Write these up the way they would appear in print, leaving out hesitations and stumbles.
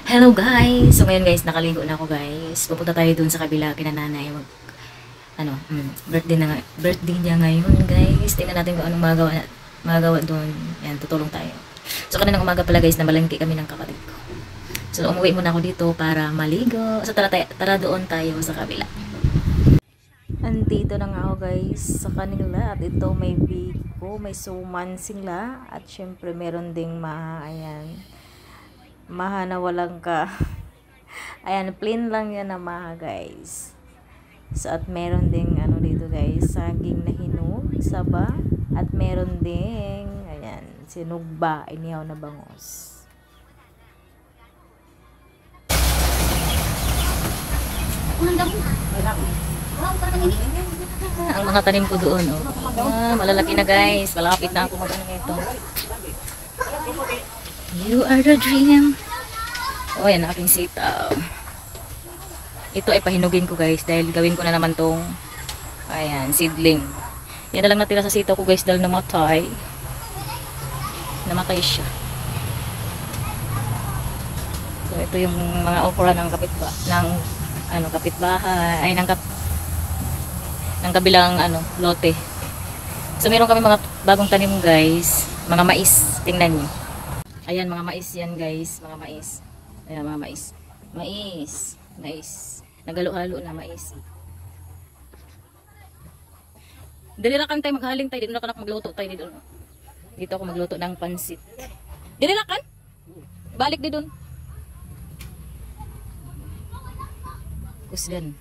Hello guys! So ngayon guys, nakaligo na ako guys. Pupunta tayo dun sa kabila kina nanay. Birthday niya ngayon guys. Tingnan natin kung anong magagawa dun. Yan, tutulong tayo. So kaninang umaga pala guys, namalengke kami ng kapatid ko. So umuwi muna ako dito para maligo. So tara doon tayo sa kabila. Andito na nga ako guys sa kanila. At ito may biko, may suman sila. At syempre meron ding ayan. Maha na walang ka. Ayan, plain lang yan na maha guys. So, at meron ding dito guys, saging na hinog, saba. At meron ding, ayan, sinugba, inihaw na bangos. Ang mga tanim ko doon, oh. Malalaki na guys. Malapit na ako mag-ano nito. You are the dream. Oh, yan ang aking sitaw. Ito ay pahinugin ko guys dahil gawin ko na naman tong ayan, seedling. Yan na lang natira sa sitaw ko guys dahil namatay. Namatay siya. So ito yung mga okra ng kapitbahay, ay ng kabilang lote. So meron kami mga bagong tanim guys, mga mais. Tingnan niyo. Ayan, mga mais yan guys, mga mais. Ayan, mga mais. Mais. Nagalo-halo na mais. Dililakan tayo, maghaling tayo. Dito na ka magluto tayo dito. Dito ako magluto ng pansit. Dililakan? Balik di dun. Kusgan.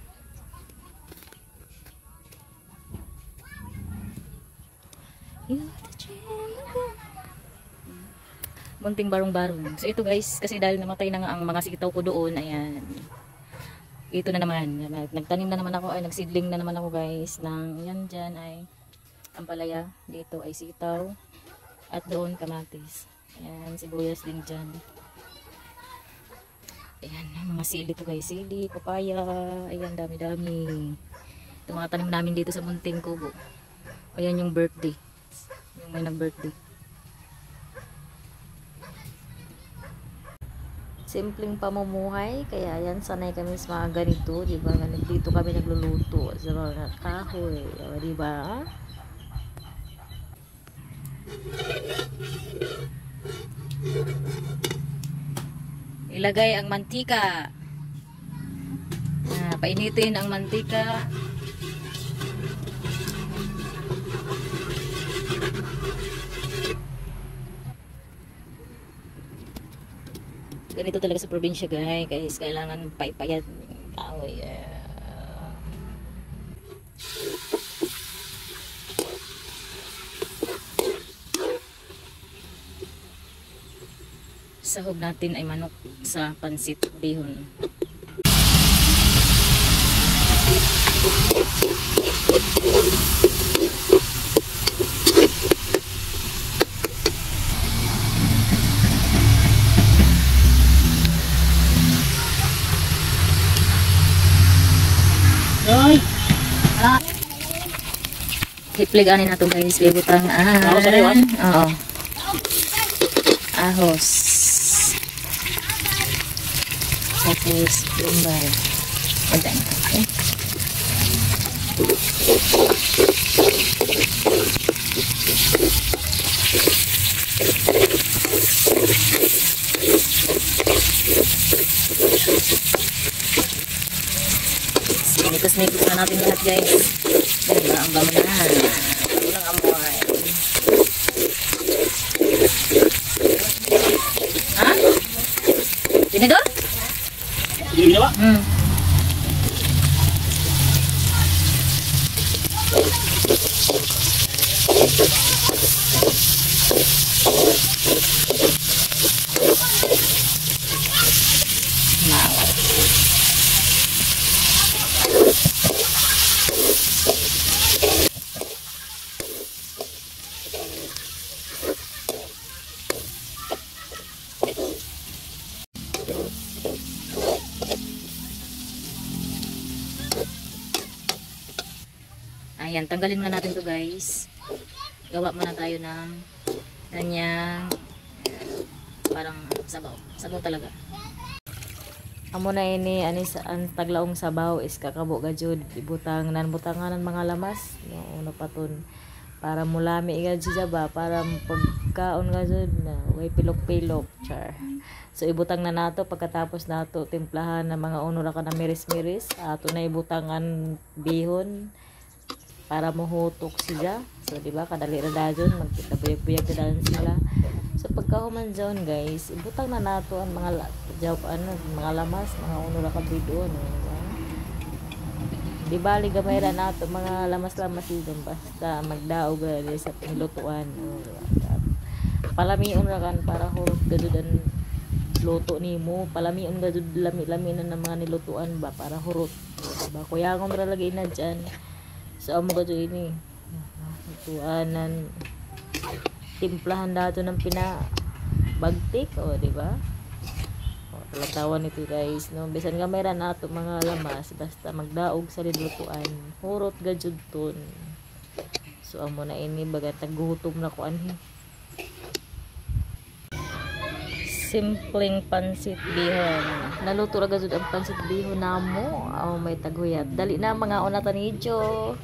Munting barong-barong. So ito guys, kasi dahil namatay na nga ang mga sitaw ko doon, ayan. Ito na naman, nagtanim na naman ako, ay nagsidling na naman ako guys, ng yan dyan ay ampalaya, dito ay sitaw, at doon kamatis. Ayan, sibuyas din dyan. Ayan, mga sili to guys, sili, papaya, ayan, dami-dami. Ito mga tanim namin dito sa munting kubo. Ayan yung birthday, yung may nag-birthday. Simpleng pamumuhay, kaya yan, sanay kami sa mga ganito, di ba? Dito kami nagluluto sa mga kahoy, di ba? Ilagay ang mantika. Painitin ang mantika. Ganito talaga sa probinsya guys, kailangan paypayat kahoy. Sahog natin ay manok sa pansit bihon. Hoy. Hipliganin na to guys, bibutang oo. Ahos. Tapos lumbar. Ayan. Okay. Sinikos na natin lahat guys. Diba, ang bango na. Walang amoy. Ha? Tinidor? Hindi ginawa? Ayan, tanggalin muna natin to guys. Gawa muna tayo ng kanyang parang sabaw. Sabaw talaga. Amo na ini ani sa ang taglaong sabaw is kakabo gajud ibutang nan butangan ng mga lamas no una paton para mulami gajud siya ba para pagkaon gajud na way pilok-pilok char. So ibutang na nato pagkatapos nato timplahan ng mga uno ra ka na miris-miris ato na ibutangan bihon para mahutok siya. So di ba kadali ra dayon magkitabuyag-buyag na dayon sila. So pagkahuman dyan guys, ibutang na nato ang mga mga lamas, mga uno ra ka bidon, diba? Di bali gamay ra nato mga lamas-lamas dito basta magdaog gali sa pinglutuan. Diba? Palamion ra kan para hurot gadud ang luto nimo, palamion gadud lami-lami na ng mga nilutuan ba para hurot. Diba? Kuyangon ra lagi na dyan. So amo gadud ini. Lutuanan timplahan dato ng pinabagtik o di ba? O talatawan nito guys no bisan gamay ra nato mga lamas basta magdaog sa lilutuan hurot gajud ton. So amo na ini baga tagutom na ko anhi. Simpleng pansit bihon. Naluto ra gajud ang pansit bihon namo. Oh may taghuyat. Dali na mga una tanidyo.